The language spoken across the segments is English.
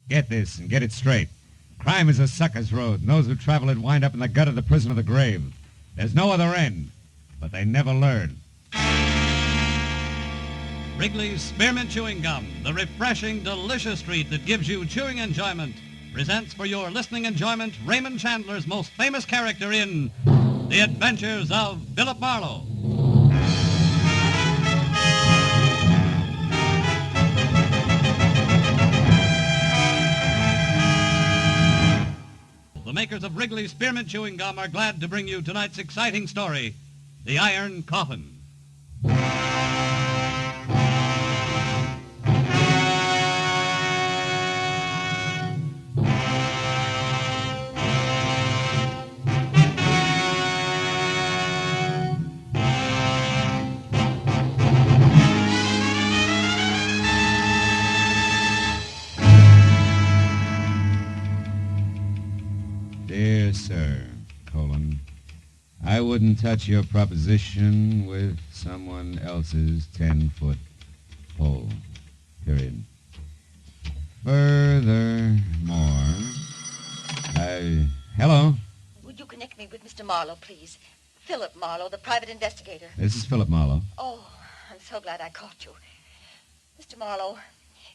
Get this and get it straight. Crime is a sucker's road, and those who travel it wind up in the gut of the prison of the grave. There's no other end, but they never learn. Wrigley's Spearmint Chewing Gum, the refreshing, delicious treat that gives you chewing enjoyment, presents for your listening enjoyment Raymond Chandler's most famous character in The Adventures of Philip Marlowe. The makers of Wrigley's Spearmint Chewing Gum are glad to bring you tonight's exciting story, The Iron Coffin. Dear Sir, I wouldn't touch your proposition with someone else's 10-foot pole. Period. Furthermore, Hello? Would you connect me with Mr. Marlowe, please? Philip Marlowe, the private investigator. This is Philip Marlowe. Oh, I'm so glad I caught you. Mr. Marlowe,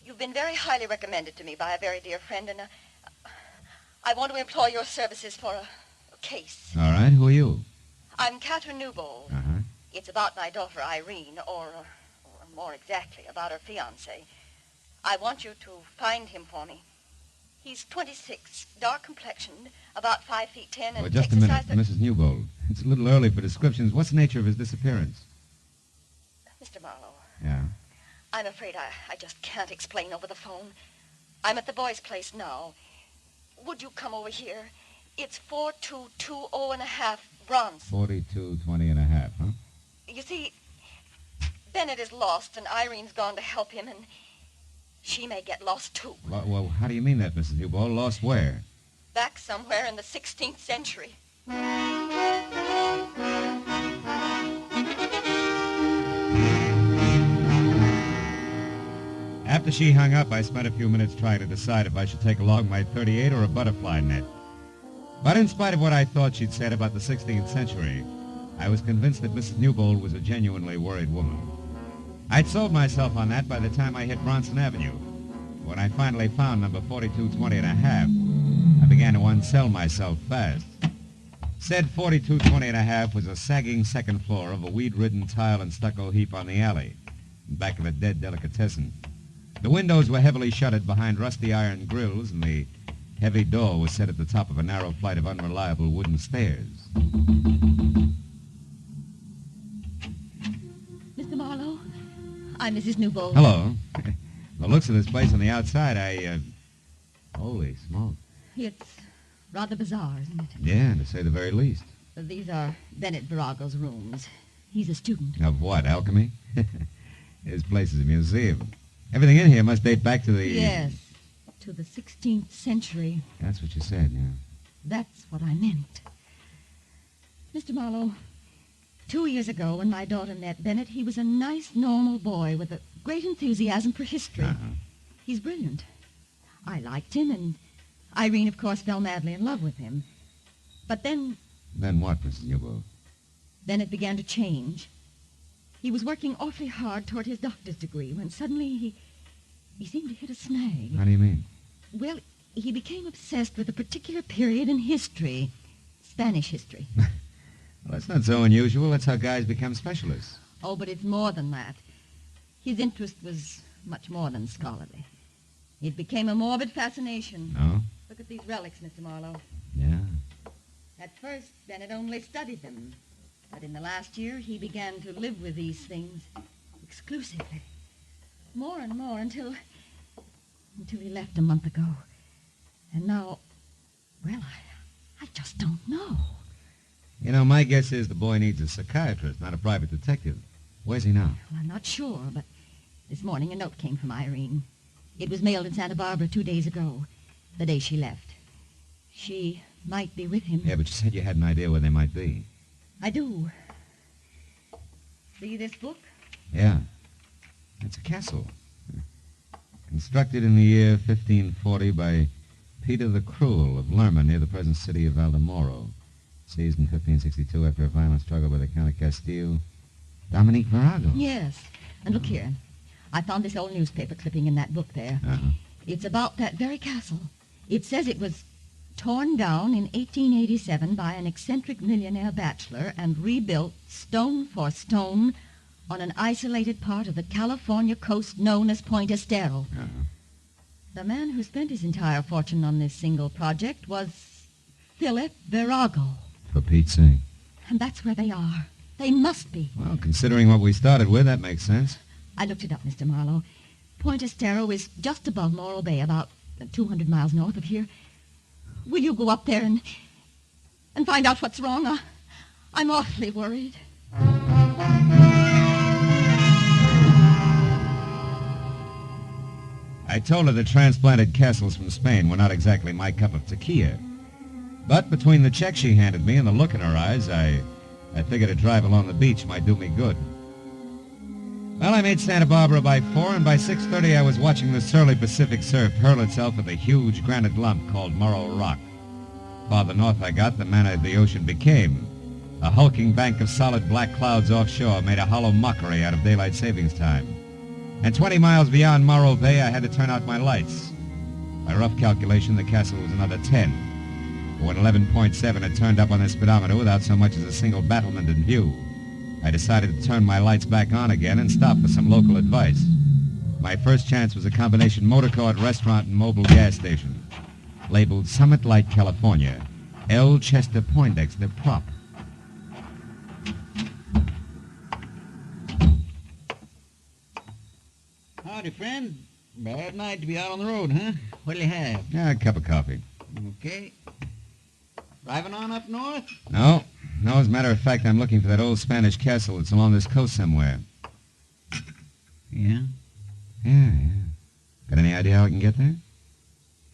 you've been very highly recommended to me by a very dear friend, and I want to employ your services for a case. All right, who are you? I'm Catherine Newbold. Uh-huh. It's about my daughter, Irene, or more exactly, about her fiancé. I want you to find him for me. He's 26, dark complexioned, about 5 feet 10, and just a minute, Mrs. Newbold. It's a little early for descriptions. What's the nature of his disappearance? Mr. Marlowe. Yeah? I'm afraid I just can't explain over the phone. I'm at the boys' place now. Would you come over here? It's 4220.5 Bronze. 4220.5, huh? You see, Bennett is lost, and Irene's gone to help him, and she may get lost, too. Well, how do you mean that, Mrs. Newbold? Lost where? Back somewhere in the 16th century. After she hung up, I spent a few minutes trying to decide if I should take along my .38 or a butterfly net. But in spite of what I thought she'd said about the 16th century, I was convinced that Mrs. Newbold was a genuinely worried woman. I'd sold myself on that by the time I hit Bronson Avenue. When I finally found number 4220.5, I began to unsell myself fast. Said 4220.5 was a sagging second floor of a weed-ridden tile and stucco heap on the alley, in back of a dead delicatessen. The windows were heavily shuttered behind rusty iron grills, and the heavy door was set at the top of a narrow flight of unreliable wooden stairs. Mr. Marlowe, I'm Mrs. Newbold. Hello. The looks of this place on the outside, Holy smoke. It's rather bizarre, isn't it? Yeah, to say the very least. These are Bennett Virago's rooms. He's a student. Of what, alchemy? His place is a museum. Everything in here must date back to the... Yes, to the 16th century. That's what you said, yeah. That's what I meant. Mr. Marlowe, 2 years ago when my daughter met Bennett, he was a nice, normal boy with a great enthusiasm for history. Uh-huh. He's brilliant. I liked him, and Irene, of course, fell madly in love with him. But then... Then what, Mrs. Newbold? Bennett began to change. He was working awfully hard toward his doctor's degree when suddenly he seemed to hit a snag. How do you mean? Well, he became obsessed with a particular period in history, Spanish history. Well, that's not so unusual. That's how guys become specialists. Oh, but it's more than that. His interest was much more than scholarly. It became a morbid fascination. Oh? Look at these relics, Mr. Marlowe. Yeah. At first, Bennett only studied them. But in the last year, he began to live with these things exclusively. More and more until he left a month ago. And now, well, I just don't know. You know, my guess is the boy needs a psychiatrist, not a private detective. Where's he now? Well, I'm not sure, but this morning a note came from Irene. It was mailed in Santa Barbara 2 days ago, the day she left. She might be with him. Yeah, but you said you had an idea where they might be. I do. See this book? Yeah. It's a castle. Constructed in the year 1540 by Peter the Cruel of Lerma near the present city of Valdemoro. Seized in 1562 after a violent struggle by the Count of Castile. Dominique Virago. Yes. And look here. I found this old newspaper clipping in that book there. Uh-huh. It's about that very castle. It says it was torn down in 1887 by an eccentric millionaire bachelor and rebuilt stone for stone on an isolated part of the California coast known as Point Estero. Uh-huh. The man who spent his entire fortune on this single project was Philip Virago. For Pete's sake. And that's where they are. They must be. Well, considering what we started with, that makes sense. I looked it up, Mr. Marlowe. Point Estero is just above Morro Bay, about 200 miles north of here. Will you go up there and find out what's wrong? I'm awfully worried. I told her the transplanted castles from Spain were not exactly my cup of tequila. But between the check she handed me and the look in her eyes, I figured a drive along the beach might do me good. Well, I made Santa Barbara by 4, and by 6:30 I was watching the surly Pacific surf hurl itself at the huge granite lump called Morro Rock. Farther north I got, the manner the ocean became. A hulking bank of solid black clouds offshore made a hollow mockery out of daylight savings time. And 20 miles beyond Morro Bay, I had to turn out my lights. By rough calculation, the castle was another 10. But when 11.7 had turned up on the speedometer without so much as a single battlement in view, I decided to turn my lights back on again and stop for some local advice. My first chance was a combination motor court, restaurant, and mobile gas station. Labeled Summit Light, California. L. Chester Poindexter Prop. Howdy, friend. Bad night to be out on the road, huh? What'll you have? Yeah, a cup of coffee. Okay. Driving on up north? No, as a matter of fact, I'm looking for that old Spanish castle that's along this coast somewhere. Yeah? Yeah. Got any idea how I can get there?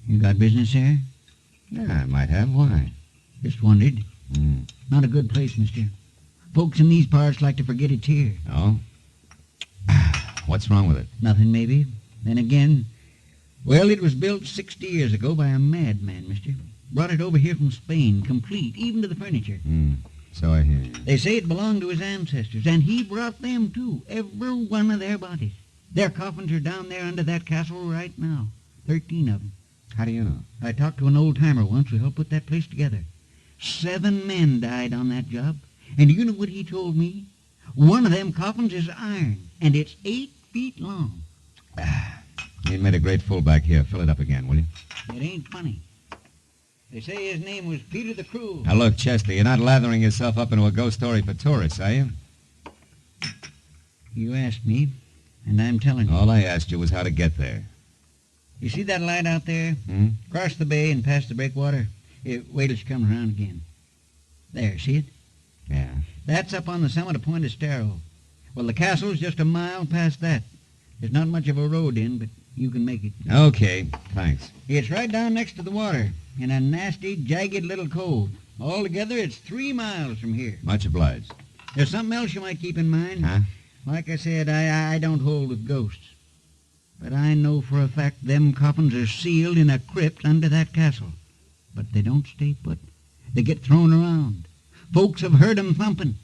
You got business here? Yeah, I might have. Why? Just wondered. Hmm. Not a good place, mister. Folks in these parts like to forget it's here. Oh? What's wrong with it? Nothing, maybe. Then again, well, it was built 60 years ago by a madman, mister. Brought it over here from Spain, complete, even to the furniture. So I hear. They say it belonged to his ancestors, and he brought them, too. Every one of their bodies. Their coffins are down there under that castle right now. 13 of them. How do you know? I talked to an old-timer once who helped put that place together. 7 men died on that job. And do you know what he told me? One of them coffins is iron, and it's 8 feet long. You made a great fool back here. Fill it up again, will you? It ain't funny. They say his name was Peter the Cruel. Now, look, Chester, you're not lathering yourself up into a ghost story for tourists, are you? You asked me, and I'm telling you. All I asked you was how to get there. You see that light out there? Hmm? Across the bay and past the breakwater? Wait till she comes around again. There, see it? Yeah. That's up on the summit of Point Estero. Well, the castle's just a mile past that. There's not much of a road in, but you can make it. Okay, thanks. It's right down next to the water, in a nasty, jagged little cove. Altogether, it's 3 miles from here. Much obliged. There's something else you might keep in mind. Huh? Like I said, I don't hold with ghosts. But I know for a fact them coffins are sealed in a crypt under that castle. But they don't stay put. They get thrown around. Folks have heard 'em thumping.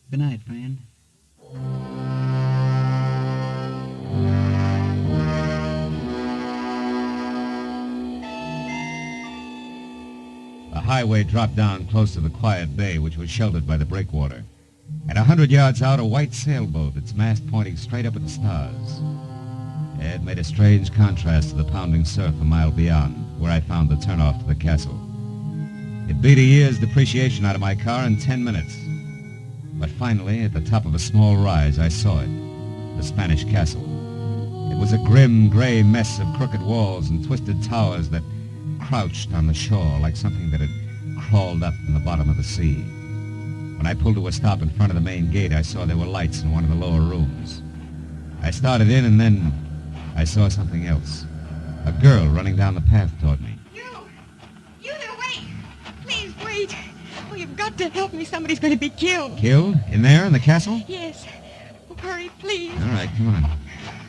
Good night, friend. The highway dropped down close to the quiet bay, which was sheltered by the breakwater. And 100 yards out, a white sailboat, its mast pointing straight up at the stars. It made a strange contrast to the pounding surf a mile beyond, where I found the turnoff to the castle. It beat a year's depreciation out of my car in 10 minutes. But finally, at the top of a small rise, I saw it, the Spanish castle. It was a grim, gray mess of crooked walls and twisted towers that crouched on the shore like something that had crawled up from the bottom of the sea. When I pulled to a stop in front of the main gate, I saw there were lights in one of the lower rooms. I started in, and then I saw something else. A girl running down the path toward me. You there, wait! Please, wait! Oh, you've got to help me. Somebody's going to be killed. Killed? In there, in the castle? Yes. Oh, hurry, please. All right, come on.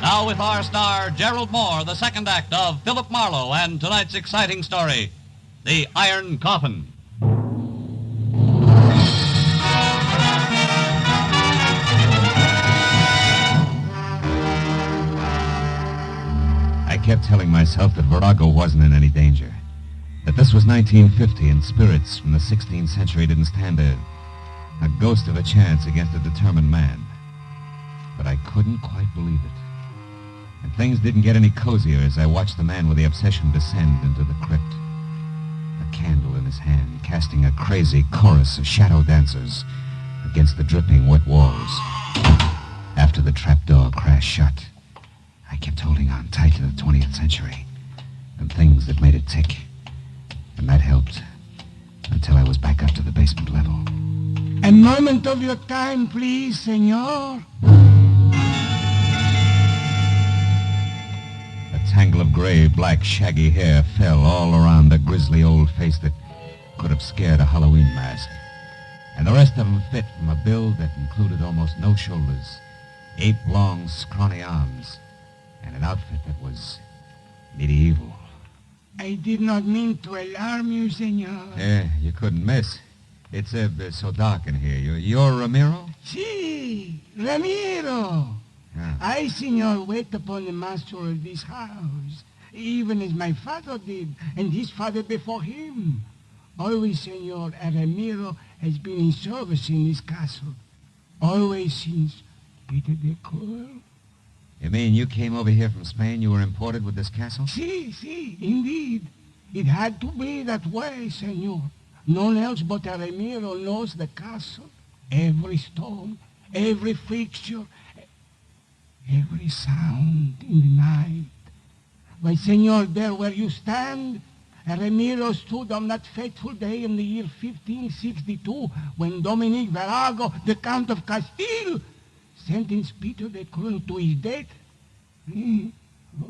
Now with our star, Gerald Moore, the second act of Philip Marlowe and tonight's exciting story, The Iron Coffin. I kept telling myself that Virago wasn't in any danger. That this was 1950 and spirits from the 16th century didn't stand a ghost of a chance against a determined man. But I couldn't quite believe it. And things didn't get any cozier as I watched the man with the obsession descend into the crypt. A candle in his hand, casting a crazy chorus of shadow dancers against the dripping wet walls. After the trapdoor crashed shut, I kept holding on tight to the 20th century and things that made it tick. And that helped until I was back up to the basement level. A moment of your time, please, senor. A tangle of gray, black, shaggy hair fell all around a grisly old face that could have scared a Halloween mask. And the rest of them fit from a build that included almost no shoulders, ape-long, scrawny arms, and an outfit that was medieval. I did not mean to alarm you, senor. Yeah, you couldn't miss. It's so dark in here. You're Ramiro? Si, Ramiro. Yeah. I, senor, wait upon the master of this house, even as my father did, and his father before him. Always, senor, Ramiro has been in service in this castle. Always since Peter the Cruel. You mean you came over here from Spain? You were imported with this castle? Si, indeed. It had to be that way, senor. None else but Ramiro knows the castle. Every stone, every fixture, every sound in the night. Why, senor, there where you stand, Ramiro stood on that fateful day in the year 1562 when Dominic Virago, the Count of Castile, sentenced Peter the Cruel to his death.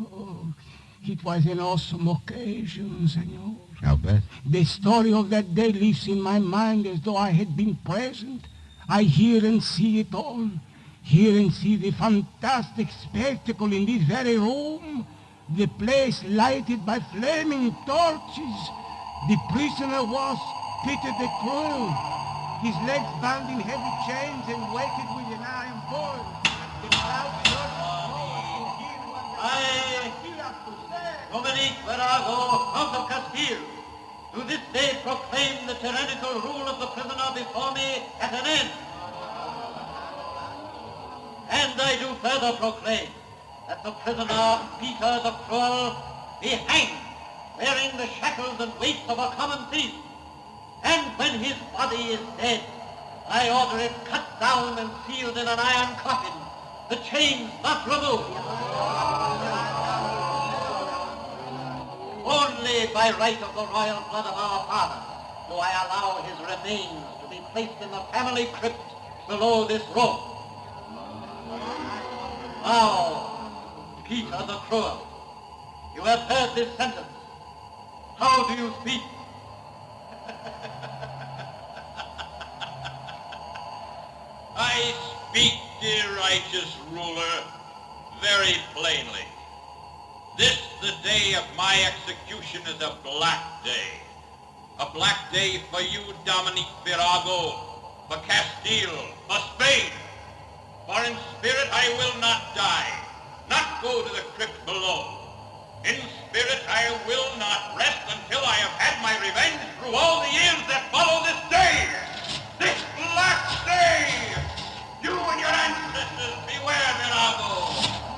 Oh, it was an awesome occasion, senor. I'll bet. The story of that day lives in my mind as though I had been present. I hear and see it all. Hear and see the fantastic spectacle in this very room. The place lighted by flaming torches. The prisoner was Peter the Cruel. His legs bound in heavy chains and weighted with an iron cord. The crowd searched to hear what the Dominic Virago, Count of Castile, to this day proclaim the tyrannical rule of the prisoner before me at an end. And I do further proclaim that the prisoner, Peter the Cruel, be hanged, wearing the shackles and weights of a common thief. And when his body is dead, I order it cut down and sealed in an iron coffin, the chains not removed. Only by right of the royal blood of our father do I allow his remains to be placed in the family crypt below this room. Now, Peter the Cruel, you have heard this sentence. How do you speak? I speak, dear righteous ruler, very plainly. This, the day of my execution, is a black day. A black day for you, Dominic Virago, for Castile, for Spain. For in spirit I will not die, not go to the crypt below. In spirit I will not rest until I have had my revenge through all the years that follow this day. This black day! You and your ancestors, beware, Virago!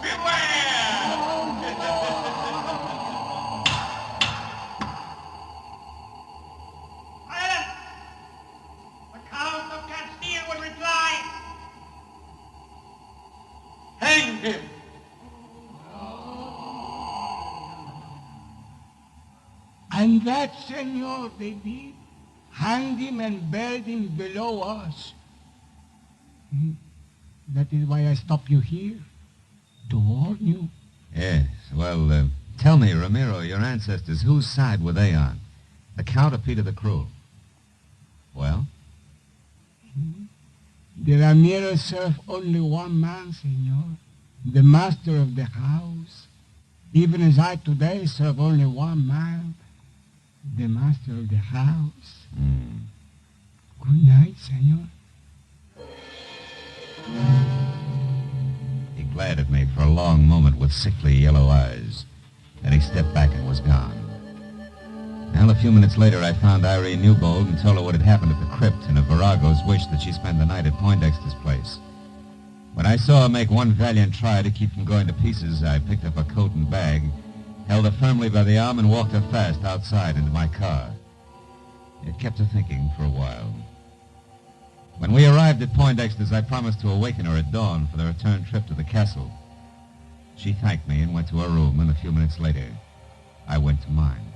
Beware! Silence! The Count of Castile will reply. Hang him! And that, senor, they did. Hanged him and buried him below us. That is why I stopped you here, to warn you. Yes. Well, tell me, Ramiro, your ancestors, whose side were they on? The Count or Peter the Cruel? Well? The Ramiro served only one man, senor. the master of the house, even as I today serve only 1 mile, the master of the house. Good night, senor. He glared at me for a long moment with sickly yellow eyes. Then he stepped back and was gone. Well, a few minutes later, I found Irene Newbold and told her what had happened at the crypt and of Virago's wish that she spend the night at Poindexter's place. When I saw her make one valiant try to keep from going to pieces, I picked up her coat and bag, held her firmly by the arm, and walked her fast outside into my car. It kept her thinking for a while. When we arrived at Poindexter's, I promised to awaken her at dawn for the return trip to the castle. She thanked me and went to her room, and a few minutes later, I went to mine.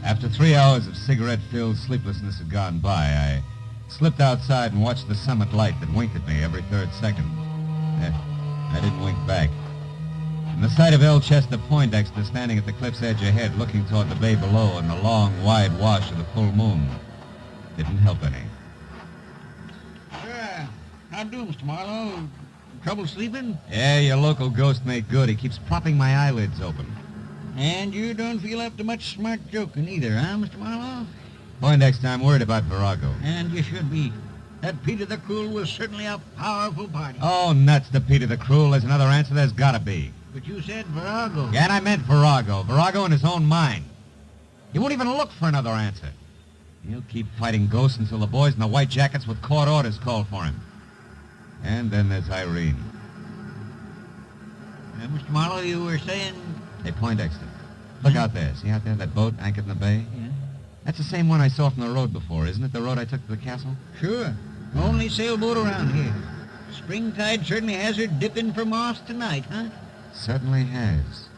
After 3 hours of cigarette-filled sleeplessness had gone by, I slipped outside and watched the summit light that winked at me every third second. I didn't wink back. And the sight of El Chester Poindexter standing at the cliff's edge ahead, looking toward the bay below and the long, wide wash of the full moon, didn't help any. How do, Mr. Marlowe? Trouble sleeping? Yeah, your local ghost made good. He keeps propping my eyelids open. And you don't feel up to much smart joking either, huh, Mr. Marlowe? Poindexter, I'm worried about Virago. And you should be. That Peter the Cruel was certainly a powerful party. Oh, nuts to Peter the Cruel. There's another answer. There's gotta be. But you said Virago. Yeah, and I meant Virago. Virago in his own mind. He won't even look for another answer. He'll keep fighting ghosts until the boys in the white jackets with court orders call for him. And then there's Irene. Mr. Marlowe, you were saying... Hey, Poindexter, look out there. See out there, that boat anchored in the bay? Yeah. That's the same one I saw from the road before, isn't it? The road I took to the castle? Sure. Only sailboat around here. Springtide certainly has her dipping for moss tonight, huh? Certainly has.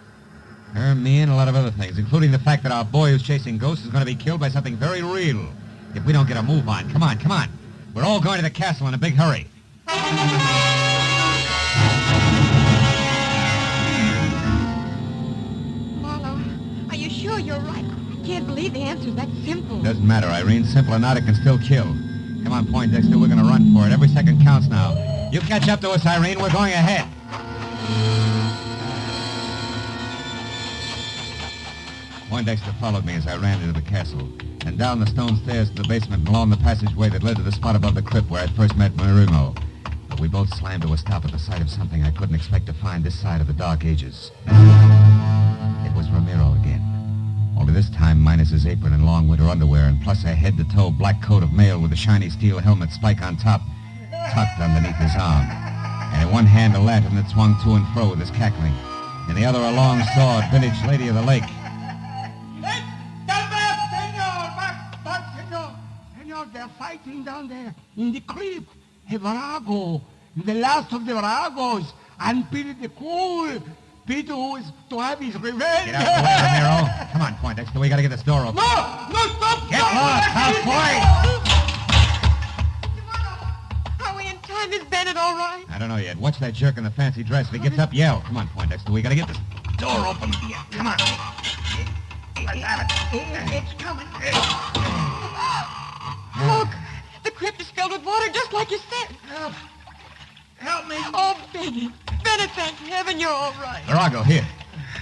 Her, me, and a lot of other things, including the fact that our boy who's chasing ghosts is going to be killed by something very real. If we don't get a move on. Come on, come on. We're all going to the castle in a big hurry. Marlowe, are you sure you're right? I can't believe the answer's that simple. Doesn't matter, Irene. Simple or not, it can still kill. Come on, Poindexter, we're going to run for it. Every second counts now. You catch up to us, Irene. We're going ahead. Poindexter followed me as I ran into the castle, and down the stone stairs to the basement and along the passageway that led to the spot above the crypt where I'd first met Marino. But we both slammed to a stop at the sight of something I couldn't expect to find this side of the Dark Ages. It was Ramiro again. Only this time minus his apron and long winter underwear, and plus a head-to-toe black coat of mail with a shiny steel helmet spike on top, tucked underneath his arm. And in one hand a lantern that swung to and fro with his cackling. In the other a long sword, vintage Lady of the Lake. Senor, they're fighting down there in the crypt. Virago, the last of the Viragos, and Peter the Cruel. Peter who is to have his revenge. Get out of the way, Ramiro. Come on, Poindexter. We got to get this door open. No, stop! Get lost, houseboy! Are we in time? Is Bennett all right? I don't know yet. Watch that jerk in the fancy dress. If he gets up, yell. Come on, Poindexter. We got to get this door open. Yeah, come on. Let's have it. It's coming. Look, the crypt is filled with water, just like you said. Help me. Oh, Bennett. Bennett, thank heaven you're all right. Virago, here.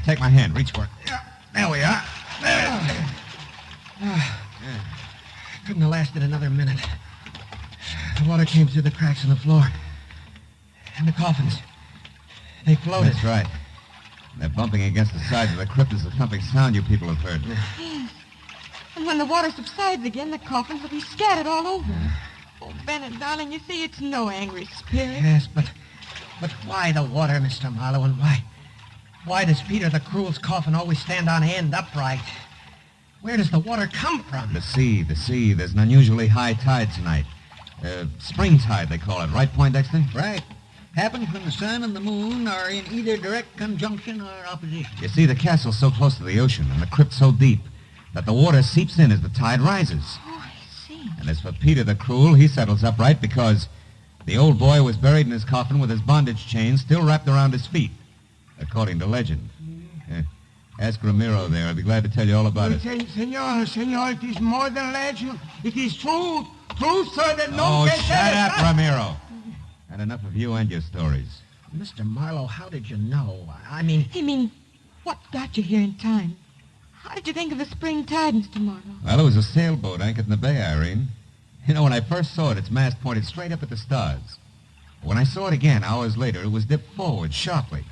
Take my hand. Reach for it. There we are. Couldn't have lasted another minute. The water came through the cracks in the floor. And the coffins. They floated. That's right. They're bumping against the sides of the crypt as the thumping sound you people have heard. Yes. And when the water subsides again, the coffins will be scattered all over. Oh, Bennett, darling, you see, it's no angry spirit. Yes, but why the water, Mr. Marlowe, and why does Peter the Cruel's coffin always stand on end upright? Where does the water come from? The sea. There's an unusually high tide tonight. Spring tide, they call it. Right, Poindexter? Right. Happens when the sun and the moon are in either direct conjunction or opposition. You see, the castle's so close to the ocean and the crypt so deep that the water seeps in as the tide rises. Oh, I see. And as for Peter the Cruel, he settles upright because the old boy was buried in his coffin with his bondage chain still wrapped around his feet, according to legend. Ask Ramiro there. I'd be glad to tell you all about it. Senor, it is more than legend. It is truth. Truth, sir, that no Oh, can shut tell up, us. Ramiro. Had enough of you and your stories. Mr. Marlowe, how did you know? I mean, What got you here in time? How did you think of the spring tide, Mr. Marlowe? Well, it was a sailboat anchored in the bay, Irene. You know, when I first saw it, its mast pointed straight up at the stars. When I saw it again, hours later, it was dipped forward sharply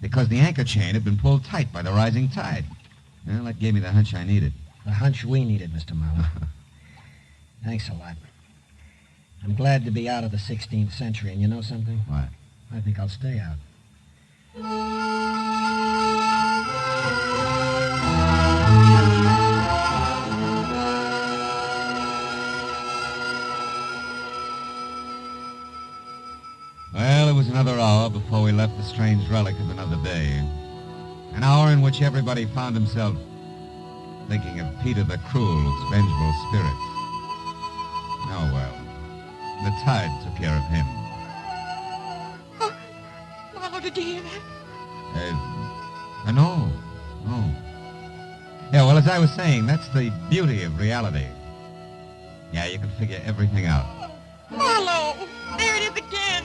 because the anchor chain had been pulled tight by the rising tide. Well, that gave me the hunch I needed. the hunch we needed, Mr. Marlowe. Thanks a lot. I'm glad to be out of the 16th century, and you know something? What? I think I'll stay out. Well, it was another hour before we left the strange relic of another day. An hour in which everybody found himself thinking of Peter the Cruel's vengeful spirit. Oh, well. The tide took care of him. Oh, Marlowe, did you hear that? No. Yeah, well, as I was saying, that's the beauty of reality. Yeah, you can figure everything out. Marlowe, there it is again.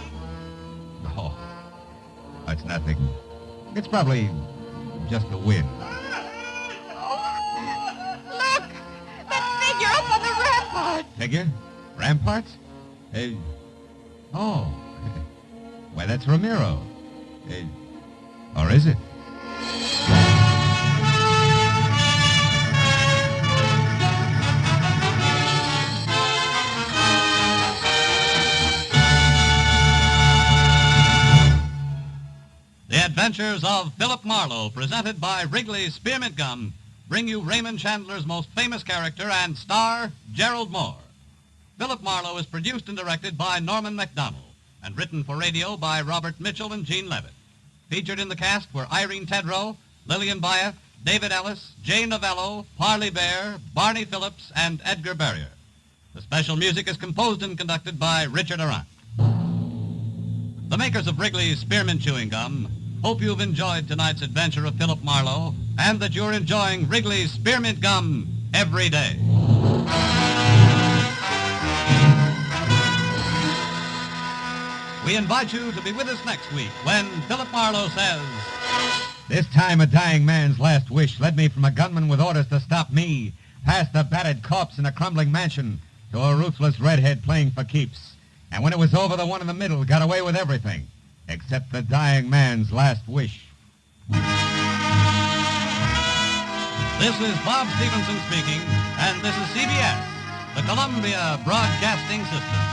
Oh, it's nothing. It's probably just the wind. Look, that figure up on the rampart. Figure? Ramparts? Oh. Why, that's Ramiro. Or is it? The Adventures of Philip Marlowe, presented by Wrigley's Spearmint Gum, bring you Raymond Chandler's most famous character and star, Gerald Moore. Philip Marlowe is produced and directed by Norman MacDonald and written for radio by Robert Mitchell and Gene Levitt. Featured in the cast were Irene Tedrow, Lillian Byatt, David Ellis, Jay Novello, Parley Bear, Barney Phillips, and Edgar Barrier. The special music is composed and conducted by Richard Arant. The makers of Wrigley's Spearmint Chewing Gum hope you've enjoyed tonight's adventure of Philip Marlowe and that you're enjoying Wrigley's Spearmint Gum every day. We invite you to be with us next week when Philip Marlowe says, This time a dying man's last wish led me from a gunman with orders to stop me, past a battered corpse in a crumbling mansion, to a ruthless redhead playing for keeps. And when it was over, the one in the middle got away with everything, except the dying man's last wish. This is Bob Stevenson speaking, and this is CBS, the Columbia Broadcasting System.